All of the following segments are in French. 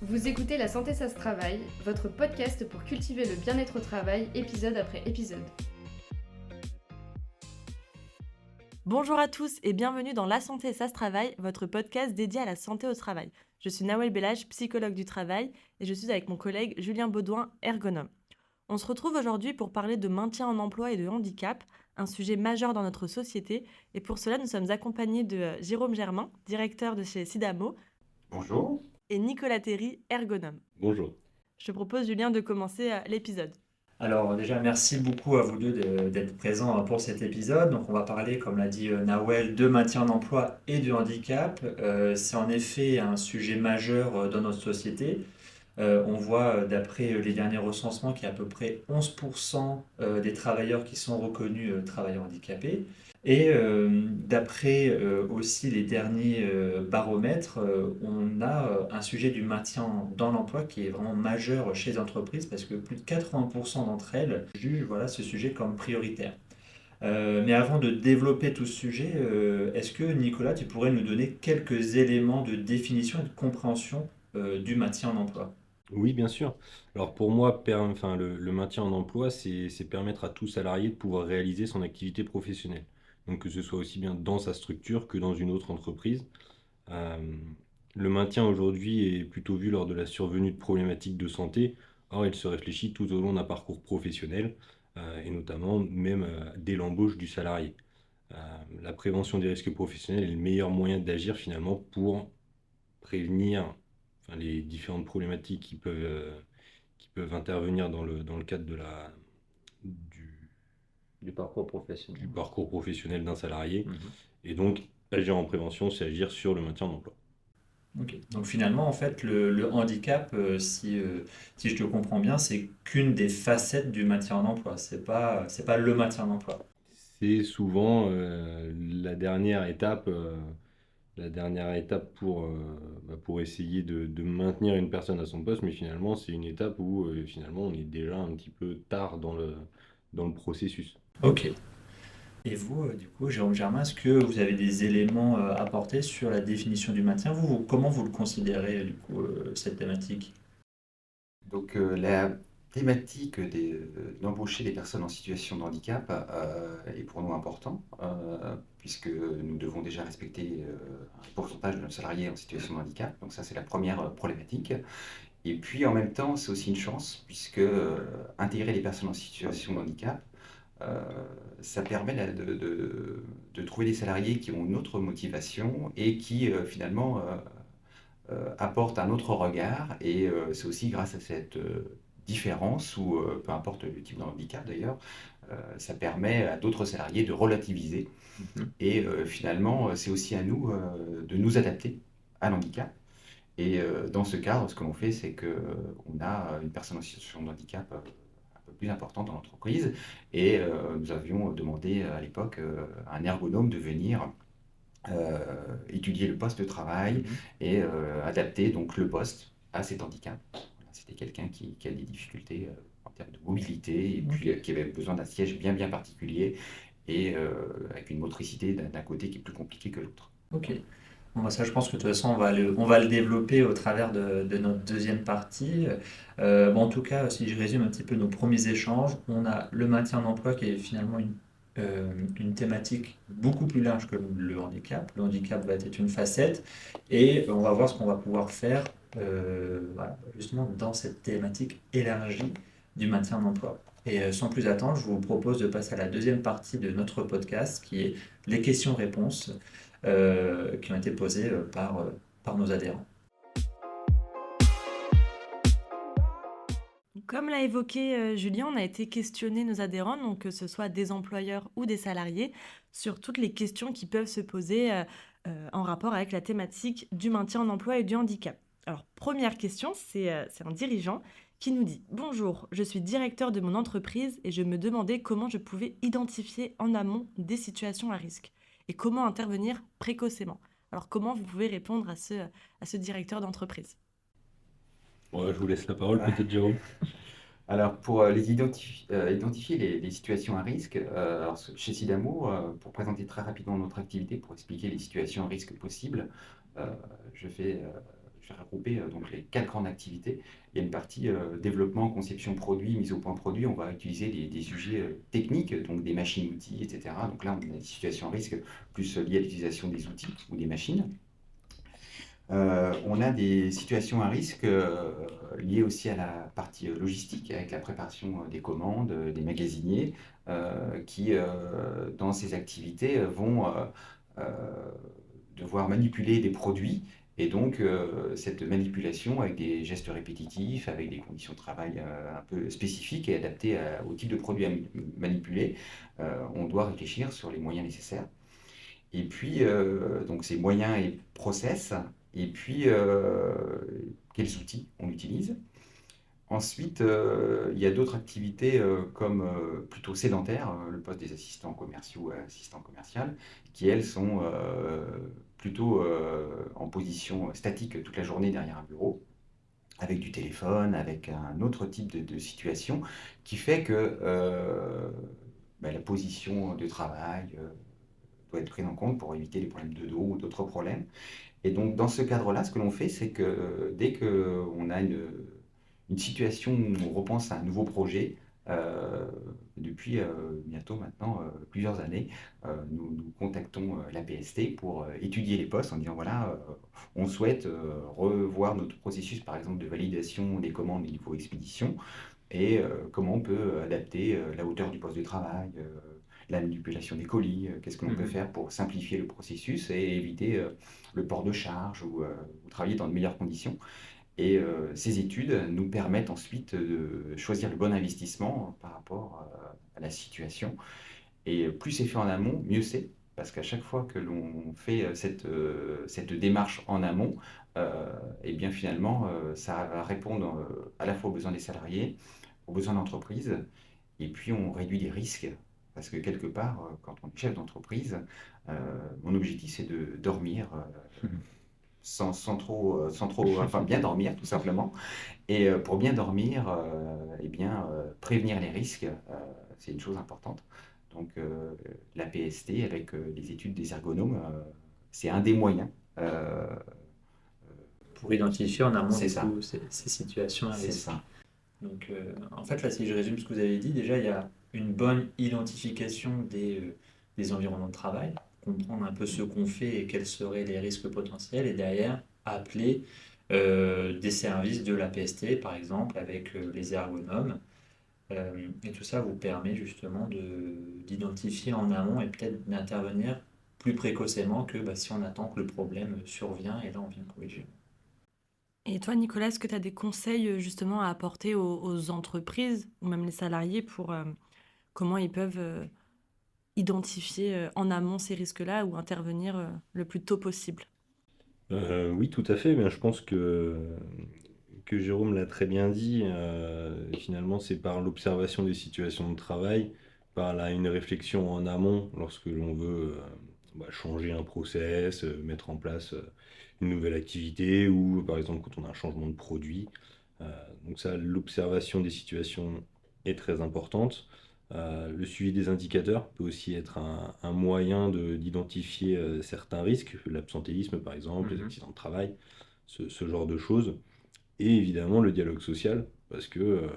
Vous écoutez La santé ça se travaille, votre podcast pour cultiver le bien-être au travail, épisode après épisode. Bonjour à tous et bienvenue dans La santé ça se travaille, votre podcast dédié à la santé au travail. Je suis Nawel Bellage, psychologue du travail, et je suis avec mon collègue Julien Baudouin, ergonome. On se retrouve aujourd'hui pour parler de maintien en emploi et de handicap, un sujet majeur dans notre société, et pour cela nous sommes accompagnés de Jérôme Germain, directeur de chez Sidamo, Bonjour. et Nicolas Théry, ergonome. Bonjour. Je te propose, Julien, de commencer l'épisode. Alors déjà, merci beaucoup à vous deux d'être présents pour cet épisode. Donc on va parler, comme l'a dit Nawel, de maintien en emploi et de handicap. C'est en effet un sujet majeur dans notre société. On voit d'après les derniers recensements qu'il y a à peu près 11% des travailleurs qui sont reconnus travailleurs handicapés. Et d'après aussi les derniers baromètres, on a un sujet du maintien dans l'emploi qui est vraiment majeur chez les entreprises parce que plus de 80% d'entre elles jugent ce sujet comme prioritaire. Mais avant de développer tout ce sujet, est-ce que Nicolas, tu pourrais nous donner quelques éléments de définition et de compréhension du maintien en emploi? Oui, bien sûr. Alors pour moi, le maintien en emploi, c'est permettre à tout salarié de pouvoir réaliser son activité professionnelle. Donc que ce soit aussi bien dans sa structure que dans une autre entreprise. Euh, le maintien aujourd'hui est plutôt vu lors de la survenue de problématiques de santé. Or, il se réfléchit tout au long d'un parcours professionnel et notamment même dès l'embauche du salarié. Euh, la prévention des risques professionnels est le meilleur moyen d'agir finalement pour prévenir les différentes problématiques qui peuvent intervenir dans le cadre du, Du parcours du professionnel. parcours professionnel d'un salarié. Mhm. Et donc, agir en prévention, c'est agir sur le maintien en emploi. Ok. Donc finalement, en fait, le handicap, si je te comprends bien, c'est qu'une des facettes du maintien en emploi. C'est pas le maintien en emploi. C'est souvent la dernière étape pour essayer de maintenir une personne à son poste, mais finalement, c'est une étape où finalement, on est déjà un petit peu tard dans le processus. Ok. Et vous, du coup, Jérôme Germain, est-ce que vous avez des éléments à apporter sur la définition du maintien? Comment vous le considérez, du coup, cette thématique? Donc la thématique d'embaucher des personnes en situation de handicap est pour nous important, puisque nous devons déjà respecter un pourcentage de nos salariés en situation de handicap. Donc ça, c'est la première problématique. Et puis en même temps, c'est aussi une chance, puisque intégrer les personnes en situation de handicap, euh, ça permet de trouver des salariés qui ont une autre motivation et qui finalement apporte un autre regard. Et c'est aussi grâce à cette différence, ou peu importe le type de handicap d'ailleurs, ça permet à d'autres salariés de relativiser. Mhm. Et finalement, c'est aussi à nous de nous adapter à l'handicap. Et dans ce cadre, ce que l'on fait, c'est qu'on a une personne en situation de handicap un peu plus importante dans l'entreprise. Et nous avions demandé à l'époque à un ergonome de venir étudier le poste de travail Mhm. et adapter donc le poste à cet handicap. Voilà, c'était quelqu'un qui a des difficultés en termes de mobilité et puis qui avait besoin d'un siège bien particulier et avec une motricité d'un côté qui est plus compliqué que l'autre. Ok. Bon, bah, ça, je pense que de toute façon, on va le développer au travers de notre deuxième partie. Bon, en tout cas, si je résume un petit peu nos premiers échanges, on a le maintien en emploi qui est finalement une thématique beaucoup plus large que le handicap. Le handicap va être une facette et on va voir ce qu'on va pouvoir faire justement dans cette thématique élargie du maintien en emploi. Et sans plus attendre, je vous propose de passer à la deuxième partie de notre podcast qui est les questions-réponses qui ont été posées par nos adhérents. Comme l'a évoqué Julien, on a été questionner nos adhérents, donc que ce soit des employeurs ou des salariés, sur toutes les questions qui peuvent se poser en rapport avec la thématique du maintien en emploi et du handicap. Alors, première question, c'est un dirigeant qui nous dit: Bonjour, je suis directeur de mon entreprise et je me demandais comment je pouvais identifier en amont des situations à risque et comment intervenir précocement. Alors, comment vous pouvez répondre à ce directeur d'entreprise? Ouais, je vous laisse la parole, peut-être Jérôme. Alors, pour identifier les situations à risque, alors, chez Sidamo, pour présenter très rapidement notre activité, pour expliquer les situations à risque possibles, je je vais regrouper donc les 4 grandes activités. Il y a une partie développement, conception produit, mise au point produit. On va utiliser des sujets techniques, donc des machines-outils, etc. Donc là, on a des situations à risque plus liées à l'utilisation des outils ou des machines. On a des situations à risque liées aussi à la partie logistique, avec la préparation des commandes, des magasiniers, qui, dans ces activités, vont euh, devoir manipuler des produits. Et donc, cette manipulation avec des gestes répétitifs, avec des conditions de travail un peu spécifiques et adaptées au type de produit à manipuler, on doit réfléchir sur les moyens nécessaires. Et puis, donc ces moyens et process, et puis quels outils on utilise. Ensuite, il y a d'autres activités comme plutôt sédentaires, le poste des assistants commerciaux ou assistants commercial, qui elles sont plutôt en position statique toute la journée derrière un bureau, avec du téléphone, avec un autre type de situation, qui fait que la position de travail doit être prise en compte pour éviter les problèmes de dos ou d'autres problèmes. Et donc, dans ce cadre-là, ce que l'on fait, c'est que dès qu'on a une situation où on repense à un nouveau projet, depuis bientôt maintenant plusieurs années, nous contactons la PST pour étudier les postes en disant voilà, on souhaite revoir notre processus, par exemple, de validation des commandes et niveau expédition, et comment on peut adapter la hauteur du poste de travail, la manipulation des colis, qu'est-ce que l'on peut faire pour simplifier le processus et éviter le port de charge ou travailler dans de meilleures conditions. Et ces études nous permettent ensuite de choisir le bon investissement par rapport à la situation. Et plus c'est fait en amont, mieux c'est, parce qu'à chaque fois que l'on fait cette démarche en amont, et bien finalement, ça va répondre à la fois aux besoins des salariés, aux besoins de l'entreprise, et puis on réduit les risques. Parce que quelque part, quand on est chef d'entreprise, mon objectif c'est de dormir sans trop, enfin bien dormir tout simplement. Et pour bien dormir, eh bien, prévenir les risques, c'est une chose importante. Donc la PST avec les études des ergonomes, c'est un des moyens. Pour identifier en amont C'est du ça. coup ces situations à C'est risque. ça. Donc, en fait, là, si je résume ce que vous avez dit, déjà, il y a une bonne identification des environnements de travail, comprendre un peu ce qu'on fait et quels seraient les risques potentiels, et derrière, appeler des services de la PST, par exemple, avec les ergonomes. Et tout ça vous permet justement d'identifier en amont et peut-être d'intervenir plus précocement que si on attend que le problème survient et là, on vient corriger. Et toi, Nicolas, est-ce que tu as des conseils justement à apporter aux entreprises ou même les salariés pour comment ils peuvent identifier en amont ces risques-là ou intervenir le plus tôt possible? Oui, tout à fait. Mais je pense que Jérôme l'a très bien dit. Finalement, c'est par l'observation des situations de travail, par une réflexion en amont lorsque l'on veut changer un process, mettre en place une nouvelle activité ou par exemple quand on a un changement de produit. Euh, donc ça, l'observation des situations est très importante. Le suivi des indicateurs peut aussi être un moyen d'identifier certains risques, l'absentéisme par exemple, les accidents de travail, ce genre de choses. Et évidemment le dialogue social, parce que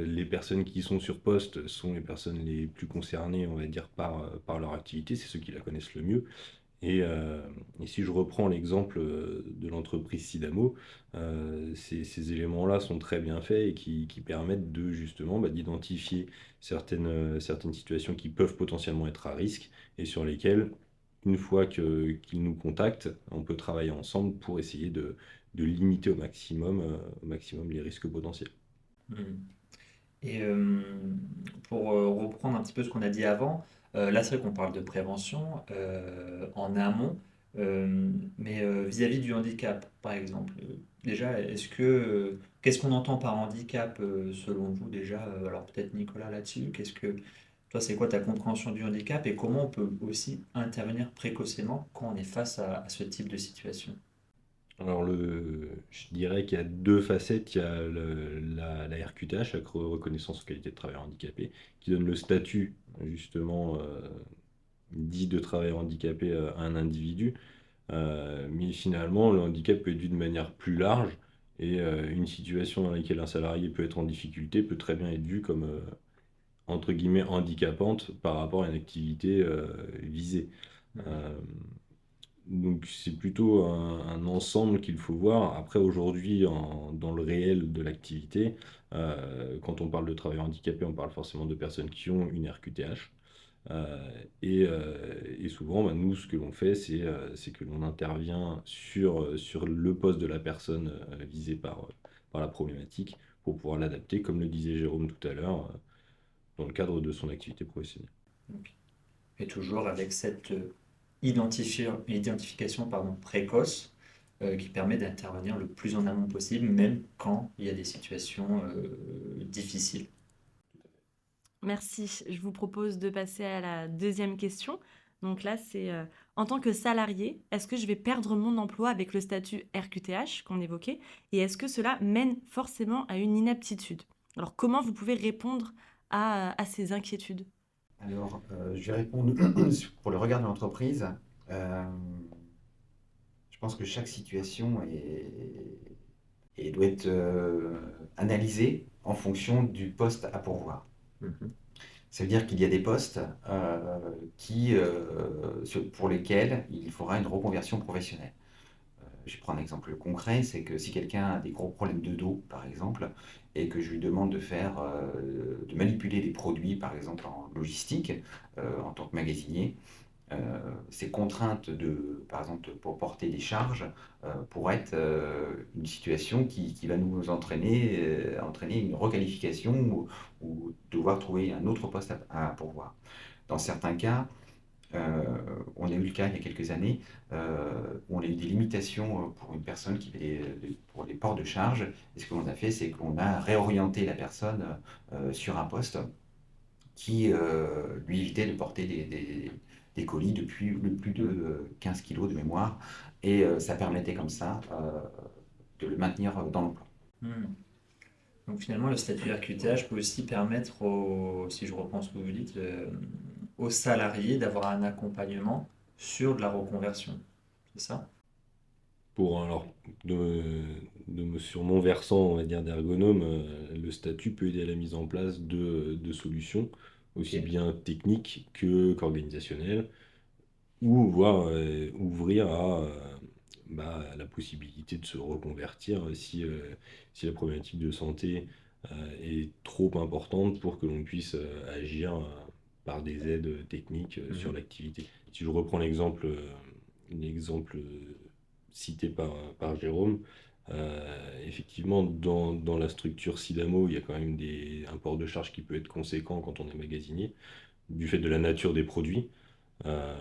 les personnes qui sont sur poste sont les personnes les plus concernées, on va dire, par leur activité, c'est ceux qui la connaissent le mieux. Et si je reprends l'exemple de l'entreprise Sidamo, ces éléments-là sont très bien faits et qui permettent de justement d'identifier certaines situations qui peuvent potentiellement être à risque et sur lesquelles, une fois qu'ils nous contactent, on peut travailler ensemble pour essayer de limiter au maximum les risques potentiels. Mhm. Et pour reprendre un petit peu ce qu'on a dit avant, là c'est vrai qu'on parle de prévention en amont, mais vis-à-vis du handicap, par exemple, déjà, qu'est-ce qu'on entend par handicap selon vous déjà? Alors peut-être Nicolas là-dessus, toi c'est quoi ta compréhension du handicap et comment on peut aussi intervenir précocement quand on est face à ce type de situation? Alors, je dirais qu'il y a deux facettes. Il y a la RQTH, la reconnaissance en qualité de travailleur handicapé, qui donne le statut, justement, dit de travailleur handicapé à un individu. Mais finalement, le handicap peut être vu de manière plus large et une situation dans laquelle un salarié peut être en difficulté peut très bien être vue comme, entre guillemets, handicapante par rapport à une activité visée. Euh, donc c'est plutôt un ensemble qu'il faut voir. Après, aujourd'hui, dans le réel de l'activité, quand on parle de travailleurs handicapés, on parle forcément de personnes qui ont une RQTH. Et souvent, bah, nous, ce que l'on fait, c'est que l'on intervient sur le poste de la personne visée par la problématique pour pouvoir l'adapter, comme le disait Jérôme tout à l'heure, dans le cadre de son activité professionnelle. Ok. Et toujours avec cette identification précoce qui permet d'intervenir le plus en amont possible, même quand il y a des situations difficiles. Merci. Je vous propose de passer à la deuxième question. Donc là, c'est en tant que salarié, est-ce que je vais perdre mon emploi avec le statut RQTH qu'on évoquait? Et est-ce que cela mène forcément à une inaptitude? Alors, comment vous pouvez répondre à ces inquiétudes? Alors, je vais répondre pour le regard de l'entreprise. Euh, je pense que chaque situation doit être analysée en fonction du poste à pourvoir. Mhm. Ça veut dire qu'il y a des postes pour lesquels il faudra une reconversion professionnelle. Je prends un exemple concret, c'est que si quelqu'un a des gros problèmes de dos, par exemple, et que je lui demande de manipuler des produits, par exemple en logistique, en tant que magasinier, ces contraintes par exemple, pour porter des charges, pourraient être une situation qui va nous entraîner une requalification ou devoir trouver un autre poste à pourvoir. Dans certains cas, euh, on a eu le cas il y a quelques années où on a eu des limitations pour une personne pour les ports de charge. Et ce que l'on a fait, c'est qu'on a réorienté la personne sur un poste qui lui évitait de porter des colis depuis plus de 15 kilos de mémoire. Et ça permettait comme ça de le maintenir dans l'emploi. Hmm. Donc finalement, le statut RQTH peut aussi permettre, si je reprends ce que vous dites, aux salariés d'avoir un accompagnement sur de la reconversion. C'est ça? Alors, sur mon versant, on va dire d'ergonome, le statut peut aider à la mise en place de solutions, aussi Ok. bien techniques qu'organisationnelles, ou voire ouvrir à la possibilité de se reconvertir si la problématique de santé est trop importante pour que l'on puisse agir par des aides techniques sur Mhm. l'activité. Si je reprends l'exemple cité par Jérôme, effectivement, dans la structure Sidamo, il y a quand même un port de charge qui peut être conséquent quand on est magasinier, du fait de la nature des produits. euh,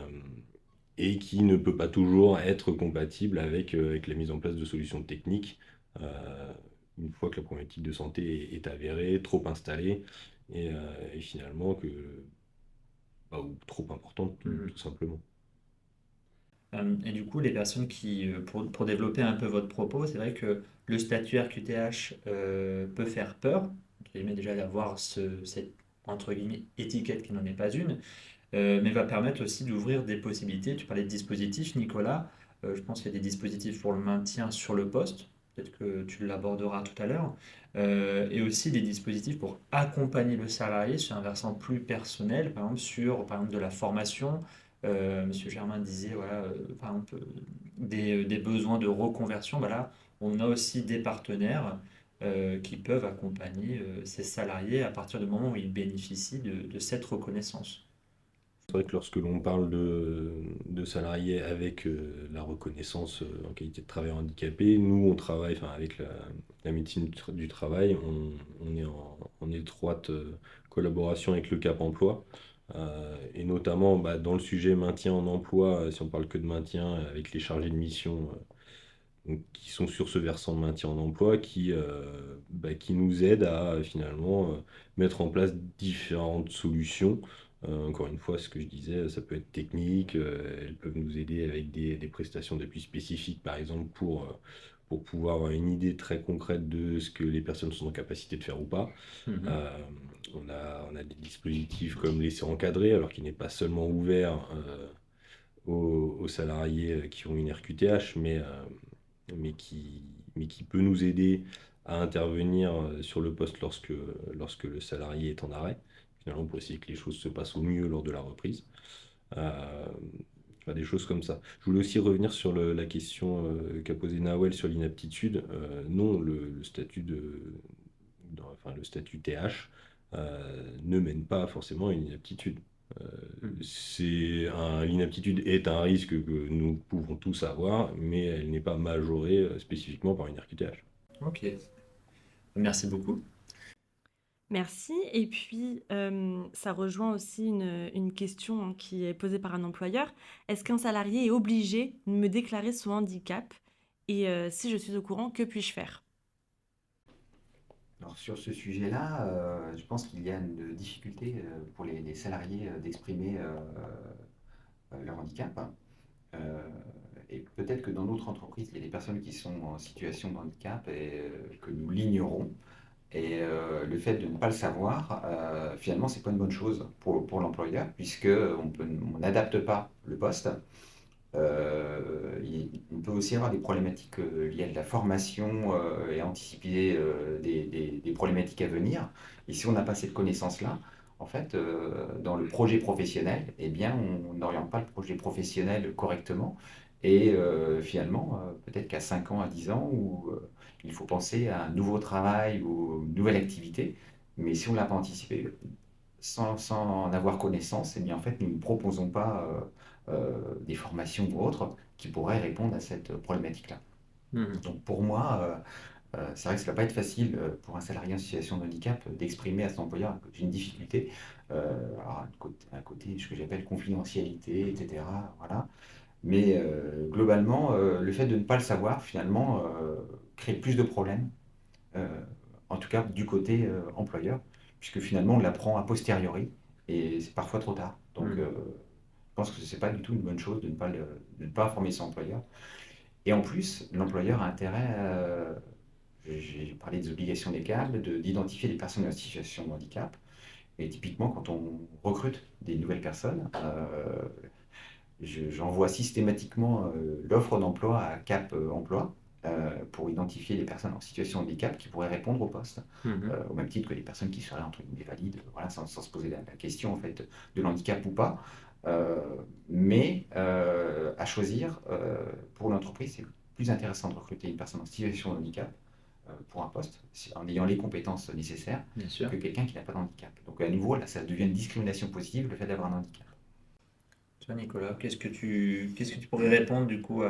et qui ne peut pas toujours être compatible avec la mise en place de solutions techniques, euh, une fois que la problématique de santé est avérée, trop installée, et finalement ou trop importante, Mhm. tout simplement. Et du coup, les personnes pour développer un peu votre propos, c'est vrai que le statut RQTH peut faire peur, entre guillemets, déjà d'avoir cette entre guillemets, étiquette qui n'en est pas une, mais va permettre aussi d'ouvrir des possibilités. Tu parlais de dispositifs, Nicolas. Je pense qu'il y a des dispositifs pour le maintien sur le poste. Peut-être que tu l'aborderas tout à l'heure. Et aussi des dispositifs pour accompagner le salarié sur un versant plus personnel, par exemple par exemple, de la formation. Monsieur Germain disait, voilà, par exemple, des besoins de reconversion. Voilà, on a aussi des partenaires qui peuvent accompagner ces salariés à partir du moment où ils bénéficient de cette reconnaissance. C'est vrai que lorsque l'on parle de salariés avec la reconnaissance en qualité de travailleur handicapé, nous, on travaille avec la médecine du travail, on est en étroite collaboration avec le Cap Emploi, et notamment dans le sujet maintien en emploi, si on parle que de maintien, avec les chargés de mission donc, qui sont sur ce versant de maintien en emploi, qui nous aident à finalement mettre en place différentes solutions. Encore une fois, ce que je disais, ça peut être technique, elles peuvent nous aider avec des prestations d'appui spécifiques, par exemple, pour pouvoir avoir une idée très concrète de ce que les personnes sont en capacité de faire ou pas. Mhm. Euh, on a des dispositifs comme l'essai encadré, alors qu'il n'est pas seulement ouvert aux salariés qui ont une RQTH, mais qui peut nous aider à intervenir sur le poste lorsque le salarié est en arrêt, finalement pour essayer que les choses se passent au mieux lors de la reprise. Euh, enfin, des choses comme ça. Je voulais aussi revenir sur la question qu'a posée Nawel sur l'inaptitude. Non, le statut enfin, le statut TH ne mène pas forcément à une inaptitude. L'inaptitude est un risque que nous pouvons tous avoir, mais elle n'est pas majorée spécifiquement par une RQTH. Ok, merci beaucoup. Merci. Et puis, ça rejoint aussi une question hein, qui est posée par un employeur. Est-ce qu'un salarié est obligé de me déclarer son handicap? Et si je suis au courant, que puis-je faire? Alors sur ce sujet-là, je pense qu'il y a une difficulté pour les salariés d'exprimer leur handicap. Euh, et peut-être que dans notre entreprise, il y a des personnes qui sont en situation de handicap et que nous l'ignorons. Et le fait de ne pas le savoir, finalement, c'est pas une bonne chose pour l'employeur, puisque on n'adapte pas le poste. On peut aussi avoir des problématiques liées à de la formation et anticiper des problématiques à venir. Et si on n'a pas cette connaissance-là, en fait, dans le projet professionnel, eh bien, on n'oriente pas le projet professionnel correctement. Et finalement, peut-être qu'à 5 ans, à 10 ans, où il faut penser à un nouveau travail ou une nouvelle activité, mais si on ne l'a pas anticipé, sans en avoir connaissance, eh bien, en fait, nous ne proposons pas des formations ou autres qui pourraient répondre à cette problématique-là. Donc pour moi, c'est vrai que ça ne va pas être facile pour un salarié en situation de handicap d'exprimer à son employeur que j'ai une difficulté. Alors, un côté, ce que j'appelle confidentialité, etc. Voilà. Mais globalement, le fait de ne pas le savoir, finalement, crée plus de problèmes, euh, en tout cas du côté employeur, puisque finalement on l'apprend a posteriori et c'est parfois trop tard. Donc je pense que ce n'est pas du tout une bonne chose de ne pas informer son employeur. Et en plus, l'employeur a intérêt, j'ai parlé des obligations légales, d'identifier les personnes en situation de handicap. Et typiquement, quand on recrute des nouvelles personnes, j'envoie systématiquement l'offre d'emploi à Cap Emploi pour identifier les personnes en situation de handicap qui pourraient répondre au poste, au même titre que les personnes qui seraient entre guillemets valides, voilà, sans se poser la question en fait de l'handicap ou pas. Mais à choisir, pour l'entreprise, c'est plus intéressant de recruter une personne en situation de handicap pour un poste, en ayant les compétences nécessaires, que quelqu'un qui n'a pas de handicap. Donc à nouveau, là, ça devient une discrimination positive, le fait d'avoir un handicap. Toi, Nicolas, qu'est-ce que tu pourrais répondre du coup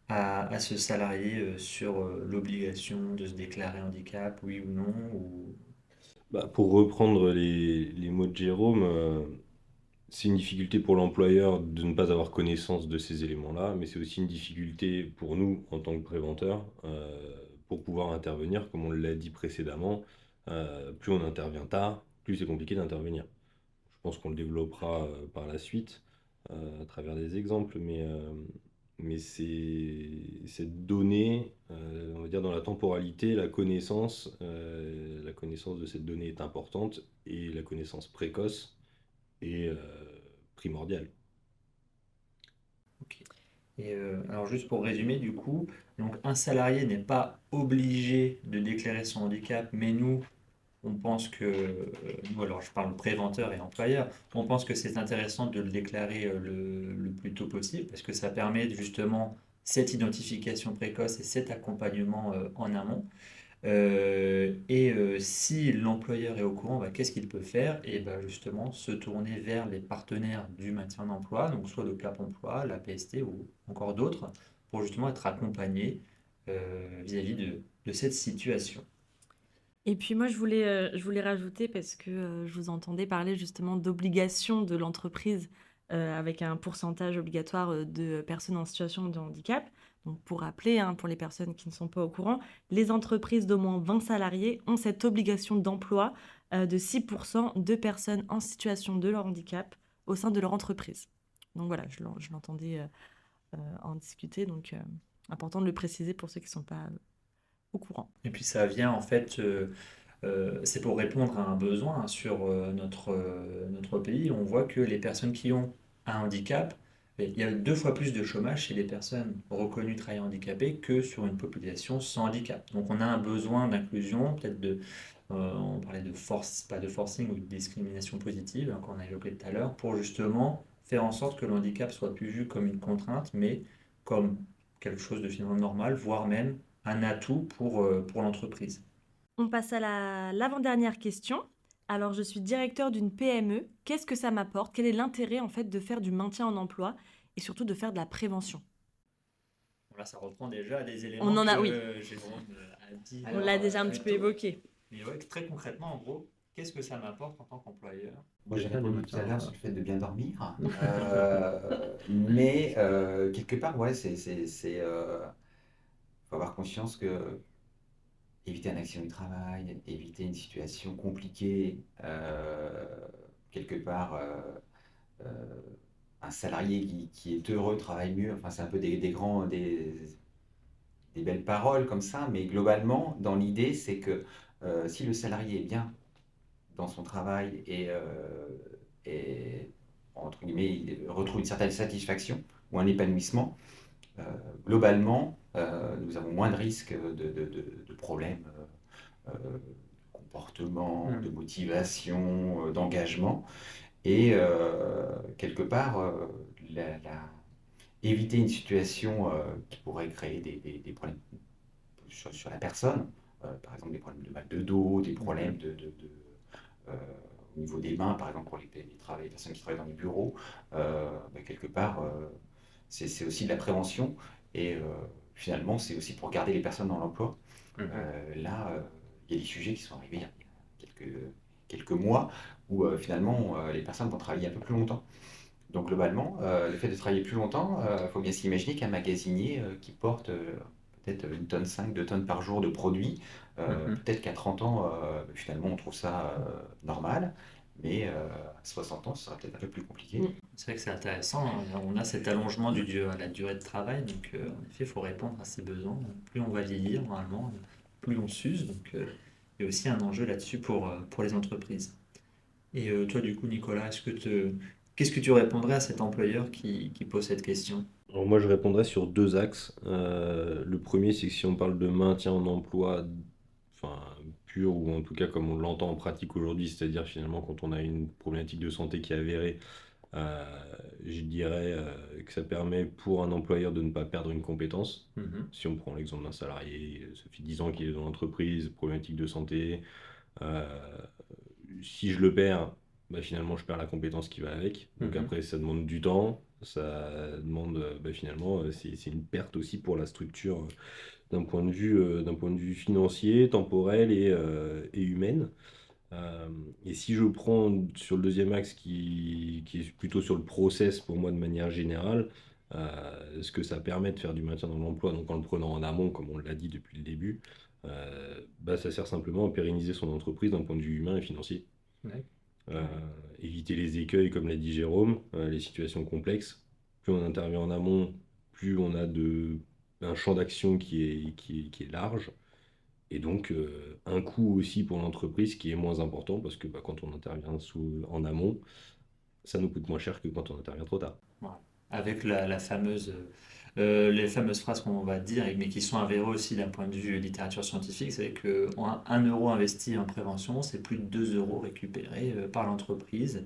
à ce salarié sur l'obligation de se déclarer handicap, oui ou non, ou... Bah, pour reprendre les mots de Jérôme, c'est une difficulté pour l'employeur de ne pas avoir connaissance de ces éléments-là, mais c'est aussi une difficulté pour nous en tant que préventeurs pour pouvoir intervenir, comme on l'a dit précédemment. Plus on intervient tard, plus c'est compliqué d'intervenir. Je pense qu'on le développera par la suite à travers des exemples, mais cette donnée, on va dire dans la temporalité, la connaissance de cette donnée est importante et la connaissance précoce est primordiale. Ok. Et alors juste pour résumer du coup, donc un salarié n'est pas obligé de déclarer son handicap, mais nous, on pense que, nous alors je parle préventeur et employeur, on pense que c'est intéressant de le déclarer le plus tôt possible parce que ça permet justement cette identification précoce et cet accompagnement en amont. Si l'employeur est au courant, bah, qu'est-ce qu'il peut faire? Et bah, justement, se tourner vers les partenaires du maintien d'emploi, donc soit le Cap Emploi, la PST ou encore d'autres, pour justement être accompagné vis-à-vis de cette situation. Et puis moi, je voulais rajouter, parce que je vous entendais parler justement d'obligation de l'entreprise avec un pourcentage obligatoire de personnes en situation de handicap. Donc pour rappeler, hein, pour les personnes qui ne sont pas au courant, les entreprises d'au moins 20 salariés ont cette obligation d'emploi de 6% de personnes en situation de leur handicap au sein de leur entreprise. Donc voilà, je l'entendais en discuter, donc important de le préciser pour ceux qui ne sont pas au courant. Et puis ça vient en fait, c'est pour répondre à un besoin hein, sur notre pays. On voit que les personnes qui ont un handicap il y a 2 fois plus de chômage chez les personnes reconnues travailleurs handicapés que sur une population sans handicap. Donc on a un besoin d'inclusion, peut-être on parlait de force, pas de forcing ou de discrimination positive, hein, qu'on a évoqué tout à l'heure, pour justement faire en sorte que le handicap soit plus vu comme une contrainte, mais comme quelque chose de finalement normal, voire même un atout pour l'entreprise. On passe à l'avant-dernière question. Alors, je suis directeur d'une PME. Qu'est-ce que ça m'apporte? Quel est l'intérêt en fait de faire du maintien en emploi et surtout de faire de la prévention? Là, ça reprend déjà des On éléments en a, que oui, Jérôme a dit on l'a déjà un très petit peu tôt. évoqué. Mais ouais, très concrètement, en gros, qu'est-ce que ça m'apporte en tant qu'employeur? Moi, j'ai Déjà, le répondu tout à matin, l'heure sur le fait de bien dormir. Mais quelque part, ouais, faut avoir conscience que éviter un accident du travail, éviter une situation compliquée, quelque part, euh, un salarié qui est heureux travaille mieux. Enfin, c'est un peu des belles paroles comme ça, mais globalement, dans l'idée, c'est que si le salarié est bien dans son travail et entre guillemets, il retrouve une certaine satisfaction ou un épanouissement, euh, globalement, nous avons moins de risques de problèmes de comportement, de motivation, d'engagement. Et quelque part, éviter une situation qui pourrait créer des problèmes sur la personne, par exemple des problèmes de mal de dos, des problèmes euh, au niveau des mains, par exemple pour les personnes qui travaillent dans les bureaux, quelque part, c'est aussi de la prévention et finalement, c'est aussi pour garder les personnes dans l'emploi. Là, il y a des sujets qui sont arrivés il y a quelques mois où finalement les personnes vont travailler un peu plus longtemps. Donc globalement, le fait de travailler plus longtemps, il faut bien s'imaginer qu'un magasinier qui porte peut-être 1,5 tonne, 2 tonnes par jour de produits, peut-être qu'à 30 ans, finalement, on trouve ça normal, mais à 60 ans, ce sera peut-être un peu plus compliqué. C'est vrai que c'est intéressant, hein. On a cet allongement à la durée de travail, donc en effet, il faut répondre à ces besoins. Plus on va vieillir, normalement, plus on s'use, donc il y a aussi un enjeu là-dessus pour les entreprises. Et toi, du coup, Nicolas, qu'est-ce que tu répondrais à cet employeur qui pose cette question? Alors moi, je répondrais sur deux axes. Le premier, c'est que si on parle de maintien en emploi, enfin pur ou en tout cas comme on l'entend en pratique aujourd'hui, c'est-à-dire finalement quand on a une problématique de santé qui est avérée, euh, je dirais que ça permet pour un employeur de ne pas perdre une compétence. Si on prend l'exemple d'un salarié, ça fait 10 ans qu'il est dans l'entreprise, problématique de santé, euh, si je le perds, bah, finalement je perds la compétence qui va avec. Donc après ça demande du temps, ça demande bah, finalement c'est une perte aussi pour la structure d'un point de vue financier, temporel et humaine. Et si je prends sur le deuxième axe qui est plutôt sur le process pour moi de manière générale, ce que ça permet de faire du maintien dans l'emploi, donc en le prenant en amont, comme on l'a dit depuis le début, bah, ça sert simplement à pérenniser son entreprise d'un point de vue humain et financier. Ouais. Euh, Éviter les écueils, comme l'a dit Jérôme, les situations complexes. Plus on intervient en amont, plus on a un champ d'action qui est large. Et donc, un coût aussi pour l'entreprise qui est moins important parce que bah, quand on intervient en amont, ça nous coûte moins cher que quand on intervient trop tard. Voilà. Avec les fameuses phrases qu'on va dire, mais qui sont avérées aussi d'un point de vue littérature scientifique, c'est que 1 euro investi en prévention, c'est plus de 2 euros récupérés par l'entreprise.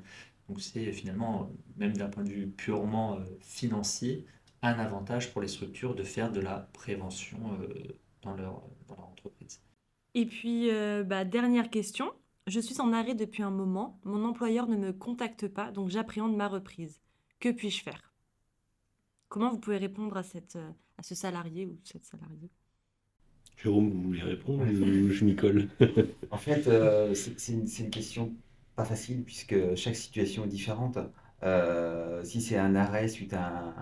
Donc c'est finalement, même d'un point de vue purement financier, un avantage pour les structures de faire de la prévention dans leur entreprise. Et puis, dernière question. Je suis en arrêt depuis un moment. Mon employeur ne me contacte pas, donc j'appréhende ma reprise. Que puis-je faire? Comment vous pouvez répondre à ce salarié ou cette salariée? Jérôme, vous voulez répondre ou je m'y colle? En fait, c'est une question pas facile puisque chaque situation est différente. Si c'est un arrêt suite à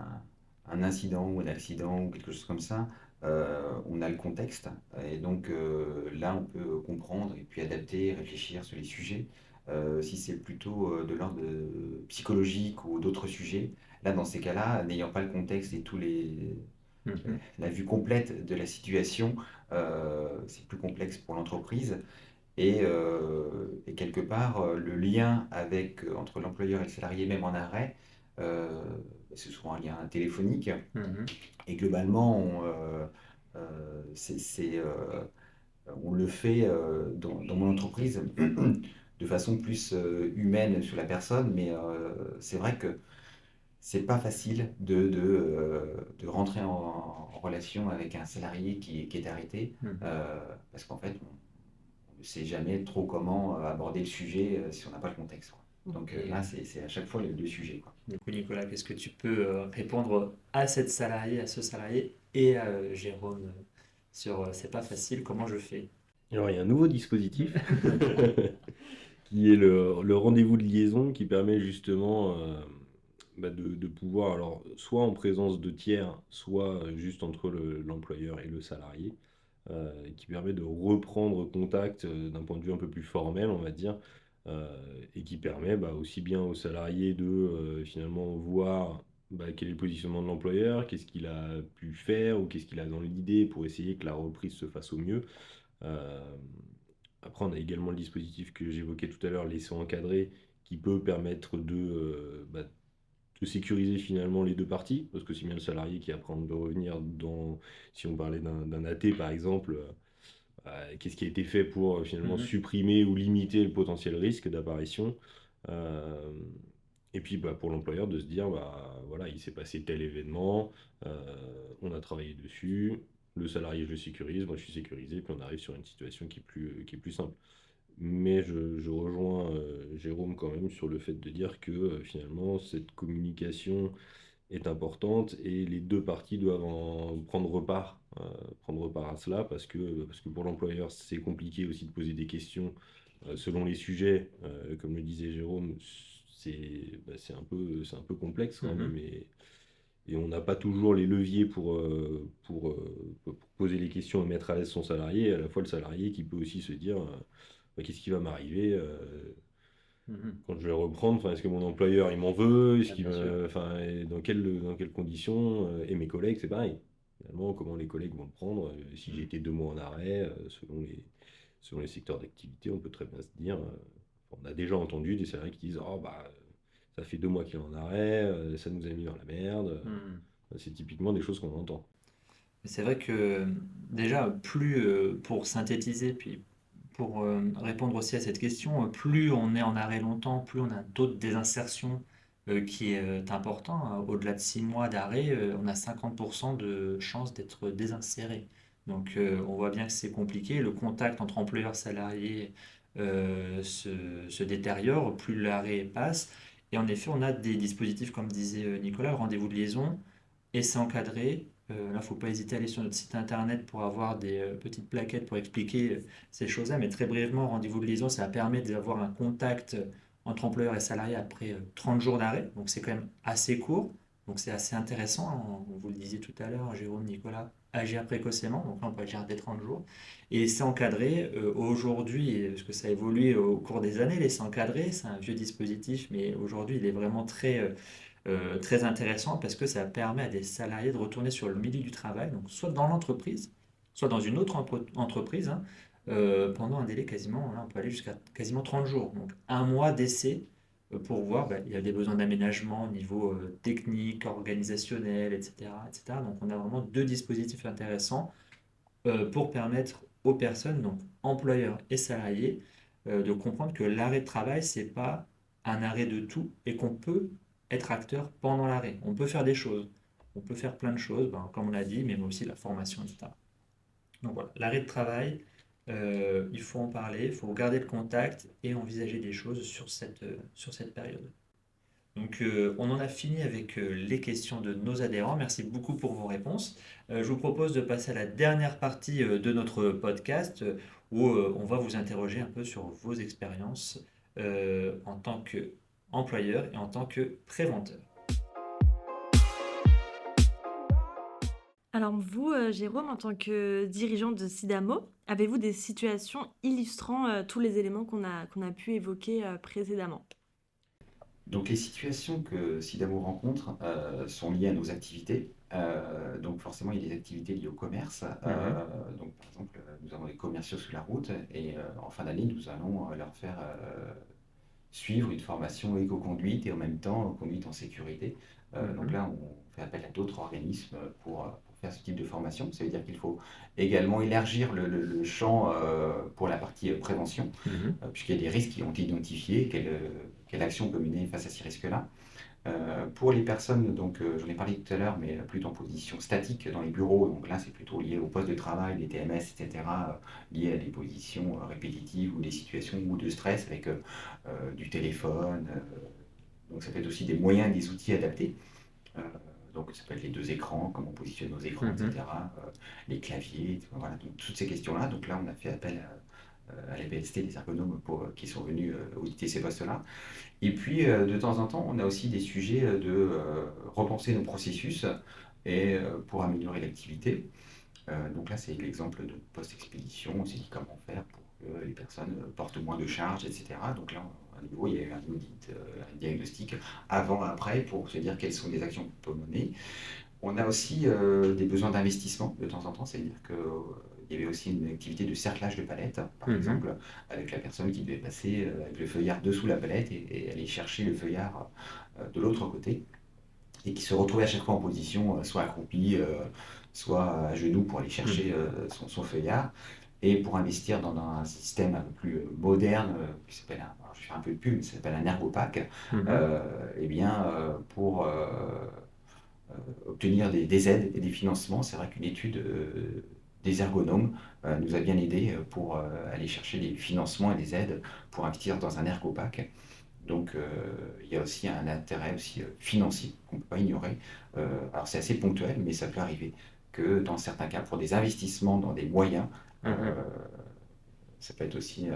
un incident ou un accident ou quelque chose comme ça, on a le contexte. Et donc là, on peut comprendre et puis adapter, réfléchir sur les sujets. Si c'est plutôt de l'ordre psychologique ou d'autres sujets, là, dans ces cas-là, n'ayant pas le contexte et la vue complète de la situation, c'est plus complexe pour l'entreprise. Et quelque part, le lien entre l'employeur et le salarié, même en arrêt, c'est souvent un lien téléphonique. Mhm. Et globalement, on le fait dans mon entreprise de façon plus humaine sur la personne, mais c'est vrai que c'est pas facile de rentrer en relation avec un salarié qui est arrêté, Mhm. parce qu'en fait, on ne sait jamais trop comment aborder le sujet si on n'a pas le contexte, quoi. Donc Et là, c'est à chaque fois le sujet, quoi. du coup, Nicolas, qu'est-ce que tu peux répondre à cette salariée, à ce salarié et à Jérôme sur c'est pas facile, comment je fais? Alors, il y a un nouveau dispositif qui est le rendez-vous de liaison qui permet justement de pouvoir, alors, soit en présence de tiers, soit juste entre l'employeur et le salarié, qui permet de reprendre contact d'un point de vue un peu plus formel, on va dire, euh, et qui permet aussi bien au salarié de finalement voir quel est le positionnement de l'employeur, qu'est-ce qu'il a pu faire ou qu'est-ce qu'il a dans l'idée pour essayer que la reprise se fasse au mieux. Euh, Après, on a également le dispositif que j'évoquais tout à l'heure, laisser encadrer, qui peut permettre de sécuriser finalement les deux parties, parce que c'est bien le salarié qui apprend de revenir dans, si on parlait d'un AT par exemple, qu'est-ce qui a été fait pour finalement Mhm. supprimer ou limiter le potentiel risque d'apparition. Euh, et puis pour l'employeur de se dire, voilà, il s'est passé tel événement, on a travaillé dessus, le salarié je le sécurise, moi je suis sécurisé, puis on arrive sur une situation qui est plus simple. Mais je rejoins Jérôme quand même sur le fait de dire que finalement cette communication est importante et les deux parties doivent en prendre part à cela parce que pour l'employeur c'est compliqué aussi de poser des questions selon les sujets. Comme le disait Jérôme, c'est un peu complexe quand même Mhm. et on n'a pas toujours les leviers pour poser les questions et mettre à l'aise son salarié, et à la fois le salarié qui peut aussi se dire qu'est-ce qui va m'arriver Mhm. quand je vais reprendre, enfin, est-ce que mon employeur il m'en veut, est-ce Ah, qu'il bien sûr. me, enfin, et dans quelles conditions, et mes collègues c'est pareil. Finalement, comment les collègues vont le prendre, si j'ai Mhm. été 2 mois en arrêt, selon les secteurs d'activité, on peut très bien se dire, on a déjà entendu des salariés qui disent, oh ça fait 2 mois qu'il est en arrêt, ça nous a mis dans la merde. Mhm. C'est typiquement des choses qu'on entend. C'est vrai que déjà, plus pour synthétiser, puis pour répondre aussi à cette question, plus on est en arrêt longtemps, plus on a un taux de désinsertion qui est important, hein. Au-delà de 6 mois d'arrêt, on a 50% de chances d'être désinséré. Donc on voit bien que c'est compliqué. Le contact entre employeur et salarié se détériore, plus l'arrêt passe. Et en effet, on a des dispositifs, comme disait Nicolas, le rendez-vous de liaison, et c'est encadré. Là, il ne faut pas hésiter à aller sur notre site internet pour avoir des petites plaquettes pour expliquer ces choses-là. Mais très brièvement, rendez-vous de liaison, ça permet d'avoir un contact entre employeur et salarié après 30 jours d'arrêt. Donc c'est quand même assez court. Donc c'est assez intéressant, hein. Vous le disiez tout à l'heure, Jérôme, Nicolas, agir précocement. Donc là, on peut agir dès 30 jours. Et c'est encadré aujourd'hui, parce que ça a évolué au cours des années, les c'est encadré. C'est un vieux dispositif, mais aujourd'hui, il est vraiment très intéressant parce que ça permet à des salariés de retourner sur le milieu du travail, donc soit dans l'entreprise, soit dans une autre entreprise, hein, pendant un délai quasiment, là on peut aller jusqu'à quasiment 30 jours. Donc un mois d'essai pour voir, il y a des besoins d'aménagement au niveau technique, organisationnel, etc., etc. Donc on a vraiment deux dispositifs intéressants pour permettre aux personnes, donc employeurs et salariés, de comprendre que l'arrêt de travail, c'est pas un arrêt de tout et qu'on peut être acteur pendant l'arrêt. On peut faire des choses. On peut faire plein de choses, comme on l'a dit, mais aussi la formation, etc. Donc voilà, l'arrêt de travail, il faut en parler, il faut garder le contact et envisager des choses sur cette période. Donc, on en a fini avec les questions de nos adhérents. Merci beaucoup pour vos réponses. Je vous propose de passer à la dernière partie de notre podcast où on va vous interroger un peu sur vos expériences en tant qu'employeur et en tant que préventeur. Alors vous, Jérôme, en tant que dirigeant de Sidamo, avez-vous des situations illustrant tous les éléments qu'on a pu évoquer précédemment? Donc les situations que Sidamo rencontre sont liées à nos activités. Donc forcément, il y a des activités liées au commerce. Mhm. Donc par exemple, nous avons des commerciaux sur la route et en fin d'année, nous allons leur faire suivre une formation éco-conduite et en même temps conduite en sécurité. Donc là, on fait appel à d'autres organismes pour faire ce type de formation. Ça veut dire qu'il faut également élargir le champ pour la partie prévention, puisqu'il y a des risques qui ont été identifiés, quelle action peut mener face à ces risques-là. Pour les personnes, donc j'en ai parlé tout à l'heure, mais plutôt en position statique dans les bureaux, donc là c'est plutôt lié au poste de travail, les TMS, etc., lié à des positions répétitives ou des situations ou de stress avec du téléphone. Donc ça peut être aussi des moyens et des outils adaptés. Euh, donc ça peut être les deux écrans, comment on positionne nos écrans, etc., les claviers, voilà, donc, toutes ces questions-là. Donc là on a fait appel à la BST, des ergonomes qui sont venus auditer ces postes-là. Et puis, de temps en temps, on a aussi des sujets de repenser nos processus et pour améliorer l'activité. Donc là, c'est l'exemple de post-expédition. On s'est dit comment faire pour que les personnes portent moins de charges, etc. Donc là, à nouveau, il y a eu un audit, un diagnostic avant-après pour se dire quelles sont les actions qu'on peut mener. On a aussi des besoins d'investissement de temps en temps, c'est-à-dire qu'il y avait aussi une activité de cerclage de palettes, par exemple, avec la personne qui devait passer avec le feuillard dessous la palette et aller chercher le feuillard de l'autre côté, et qui se retrouvait à chaque fois en position soit accroupi, soit à genoux pour aller chercher son feuillard. Et pour investir dans un système un peu plus moderne, qui s'appelle, alors je fais un peu de pub, mais ça s'appelle un ergopack, eh bien, pour obtenir des aides et des financements. C'est vrai qu'une étude des ergonomes nous a bien aidé pour aller chercher des financements et des aides pour investir dans un ergopack. Donc il y a aussi un intérêt aussi financier qu'on ne peut pas ignorer. Alors c'est assez ponctuel, mais ça peut arriver que dans certains cas, pour des investissements dans des moyens, ça peut être aussi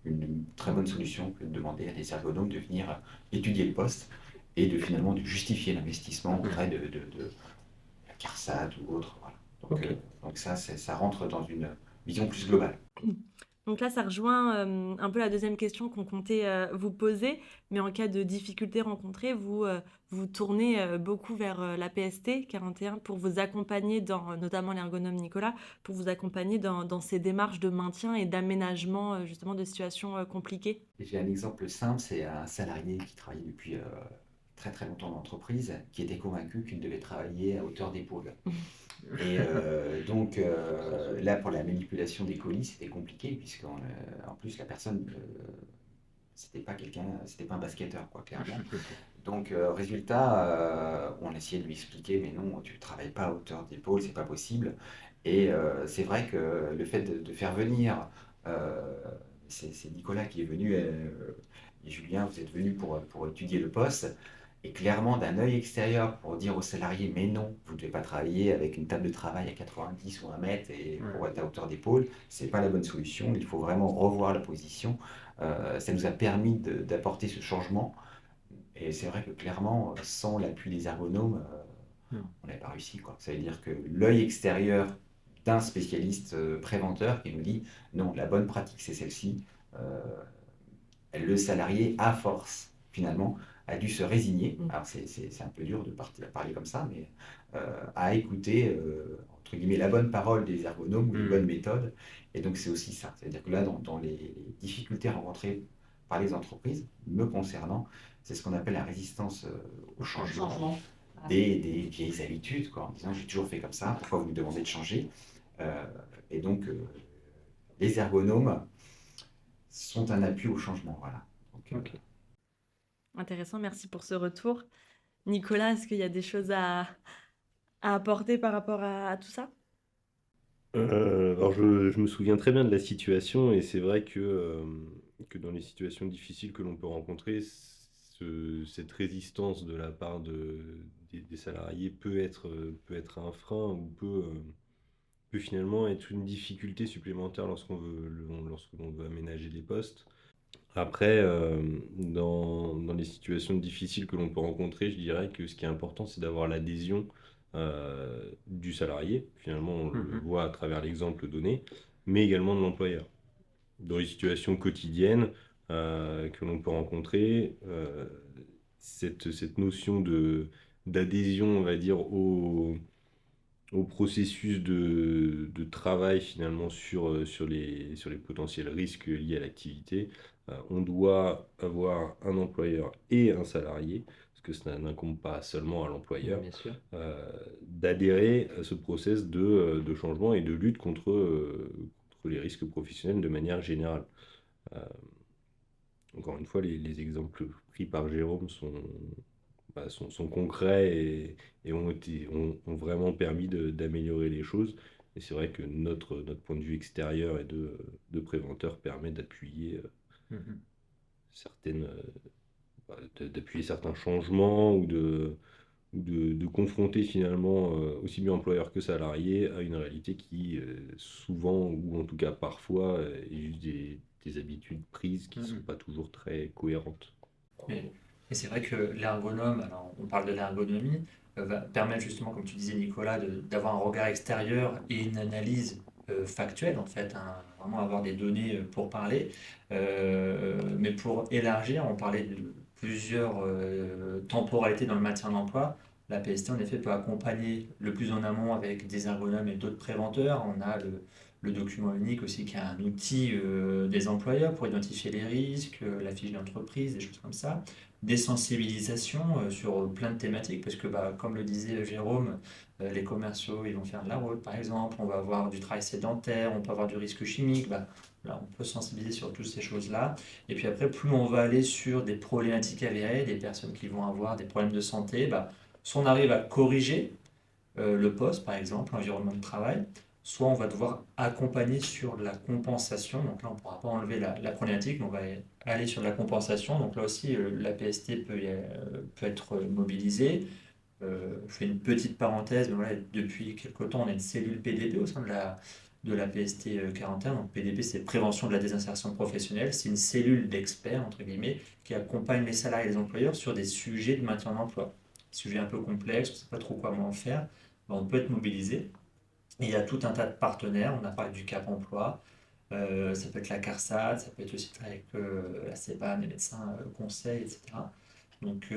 une très bonne solution que de demander à des ergonomes de venir étudier le poste et de finalement de justifier l'investissement auprès de la CARSAT ou autre. Voilà. Donc ça rentre dans une vision plus globale. Donc là, ça rejoint un peu la deuxième question qu'on comptait vous poser, mais en cas de difficulté rencontrée, vous tournez beaucoup vers la PST 41 pour vous accompagner notamment l'ergonome Nicolas, pour vous accompagner dans ces démarches de maintien et d'aménagement justement de situations compliquées. J'ai un exemple simple, c'est un salarié qui travaillait depuis très très longtemps dans l'entreprise, qui était convaincu qu'il devait travailler à hauteur d'épaule. Et donc là, pour la manipulation des colis, c'était compliqué, puisqu'en en plus, la personne, c'était pas un basketteur, quoi, clairement. Donc, résultat, on a essayé de lui expliquer, mais non, tu ne travailles pas à hauteur d'épaule, c'est pas possible. Et c'est vrai que le fait de faire venir, c'est Nicolas qui est venu, et Julien, vous êtes venus pour étudier le poste. Et clairement, d'un œil extérieur, pour dire aux salariés, mais non, vous ne devez pas travailler avec une table de travail à 90 ou 1 mètre et pour être à hauteur d'épaule, ce n'est pas la bonne solution. Il faut vraiment revoir la position. Ça nous a permis d'apporter ce changement. Et c'est vrai que clairement, sans l'appui des ergonomes, on n'avait pas réussi, quoi. Ça veut dire que l'œil extérieur d'un spécialiste préventeur qui nous dit, non, la bonne pratique, c'est celle-ci. Le salarié, à force, finalement, a dû se résigner. Alors c'est un peu dur de parler comme ça, mais à écouter, entre guillemets, la bonne parole des ergonomes ou les bonnes méthodes. Et donc c'est aussi ça. C'est-à-dire que là, dans les difficultés rencontrées par les entreprises, me concernant, c'est ce qu'on appelle la résistance au changement, des vieilles habitudes, quoi, en disant j'ai toujours fait comme ça, pourquoi vous me demandez de changer? Et donc les ergonomes sont un appui au changement. Voilà. Donc, Intéressant, merci pour ce retour. Nicolas, est-ce qu'il y a des choses à apporter par rapport à tout ça? Alors je me souviens très bien de la situation et c'est vrai que dans les situations difficiles que l'on peut rencontrer, cette résistance de la part des salariés peut être un frein ou peut finalement être une difficulté supplémentaire lorsque l'on veut aménager des postes. Après, dans les situations difficiles que l'on peut rencontrer, je dirais que ce qui est important, c'est d'avoir l'adhésion du salarié. Finalement, on le voit à travers l'exemple donné, mais également de l'employeur. Dans les situations quotidiennes que l'on peut rencontrer, cette notion d'adhésion, on va dire, au processus de travail finalement sur les potentiels risques liés à l'activité On doit avoir un employeur et un salarié, parce que ça n'incombe pas seulement à l'employeur, Bien sûr. d'adhérer à ce process de changement et de lutte contre les risques professionnels de manière générale. Euh, Encore une fois, les exemples pris par Jérôme sont concrets et ont vraiment permis d'améliorer les choses. Et c'est vrai que notre point de vue extérieur et de préventeur permet d'appuyer Mhm. certaines, d'appuyer certains changements ou de confronter finalement aussi bien employeur que salarié à une réalité qui souvent, ou en tout cas parfois, est juste des habitudes prises qui ne sont Mhm. pas toujours très cohérentes. Mais, mais c'est vrai que l'ergonome, alors on parle de l'ergonomie, va permettre justement, comme tu disais Nicolas, d'avoir un regard extérieur et une analyse factuelle en fait, hein, vraiment avoir des données pour parler. Mais pour élargir, on parlait de plusieurs temporalités dans le maintien d'emploi. La PST en effet peut accompagner le plus en amont avec des ergonomes et d'autres préventeurs. On a le document unique aussi qui est un outil des employeurs pour identifier les risques, la fiche d'entreprise, des choses comme ça. Des sensibilisations sur plein de thématiques, parce que bah, comme le disait Jérôme, les commerciaux ils vont faire de la route par exemple, on va avoir du travail sédentaire, on peut avoir du risque chimique, bah, là on peut sensibiliser sur toutes ces choses-là. Et puis après, plus on va aller sur des problématiques avérées, des personnes qui vont avoir des problèmes de santé, bah, soit on arrive à corriger le poste, par exemple, l'environnement de travail, soit on va devoir accompagner sur la compensation. Donc là, on ne pourra pas enlever la problématique, mais on va aller sur la compensation. Donc là aussi, la PST peut être mobilisée. Je fais une petite parenthèse, mais voilà, depuis quelque temps, on a une cellule PDP au sein de la PST 41. Donc PDP, c'est Prévention de la désinsertion professionnelle. C'est une cellule d'experts, entre guillemets, qui accompagne les salariés et les employeurs sur des sujets de maintien d'emploi. Sujets un peu complexes, on ne sait pas trop comment en faire. Ben, on peut être mobilisé. Et il y a tout un tas de partenaires. On a parlé du Cap Emploi. Ça peut être la CARSAT, ça peut être aussi avec la CEPAM, les médecins conseils, etc. Donc,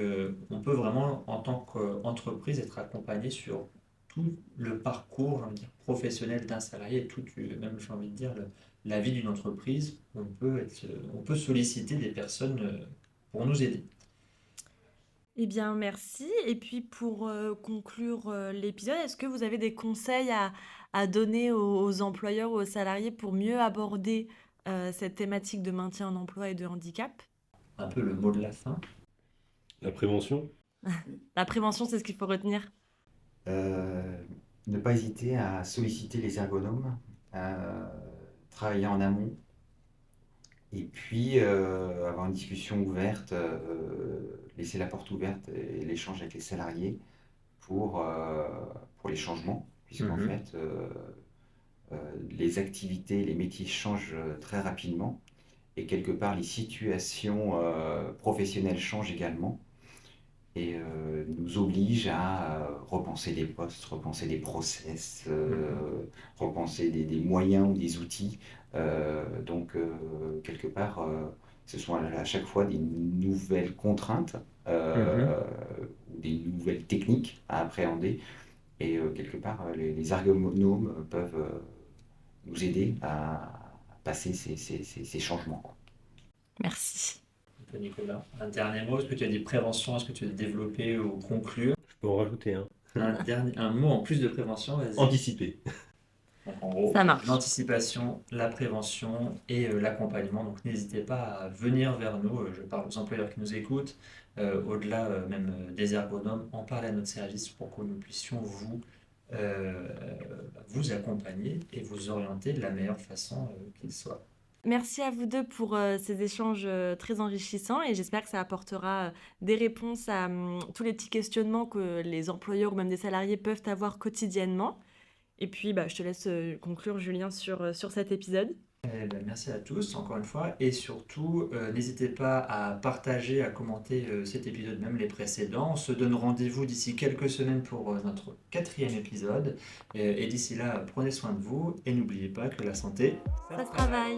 on peut vraiment, en tant qu'entreprise, être accompagné sur tout le parcours, j'ai envie de dire, professionnel d'un salarié, et tout, même, j'ai envie de dire, la vie d'une entreprise. On peut solliciter des personnes pour nous aider. Eh bien, merci. Et puis pour conclure l'épisode, est-ce que vous avez des conseils à donner aux employeurs ou aux salariés pour mieux aborder cette thématique de maintien en emploi et de handicap? Un peu le mot de la fin. La prévention, La prévention, c'est ce qu'il faut retenir. Euh, Ne pas hésiter à solliciter les ergonomes, travailler en amont, et puis avoir une discussion ouverte, laisser la porte ouverte et l'échange avec les salariés pour les changements, puisqu'en Mhm. fait, les activités, les métiers changent très rapidement, et quelque part, les situations professionnelles changent également, et nous obligent à repenser des postes, repenser des process, repenser des moyens ou des outils. Donc, quelque part, ce sont à chaque fois des nouvelles contraintes Mhm. ou des nouvelles techniques à appréhender. Et quelque part, les ergonomes peuvent nous aider à passer ces changements, quoi. Merci. Un peu Nicolas. Un dernier mot, est-ce que tu as dit prévention, est-ce que tu veux développer ou conclure? je peux en rajouter un. Un mot en plus de prévention, vas-y. Anticiper. Donc, en gros, Ça marche. l'anticipation, la prévention et l'accompagnement. Donc n'hésitez pas à venir vers nous. Je parle aux employeurs qui nous écoutent, au-delà même des ergonomes, en parler à notre service pour que nous puissions euh, vous accompagner et vous orienter de la meilleure façon qu'il soit. Merci à vous deux pour ces échanges très enrichissants et j'espère que ça apportera des réponses à tous les petits questionnements que les employeurs ou même des salariés peuvent avoir quotidiennement. Et puis, bah, je te laisse conclure, Julien, sur cet épisode. Eh ben, merci à tous, encore une fois, et surtout, n'hésitez pas à partager, à commenter cet épisode, même les précédents. On se donne rendez-vous d'ici quelques semaines pour notre 4e épisode. Et d'ici là, prenez soin de vous et n'oubliez pas que la santé, Ça se travaille.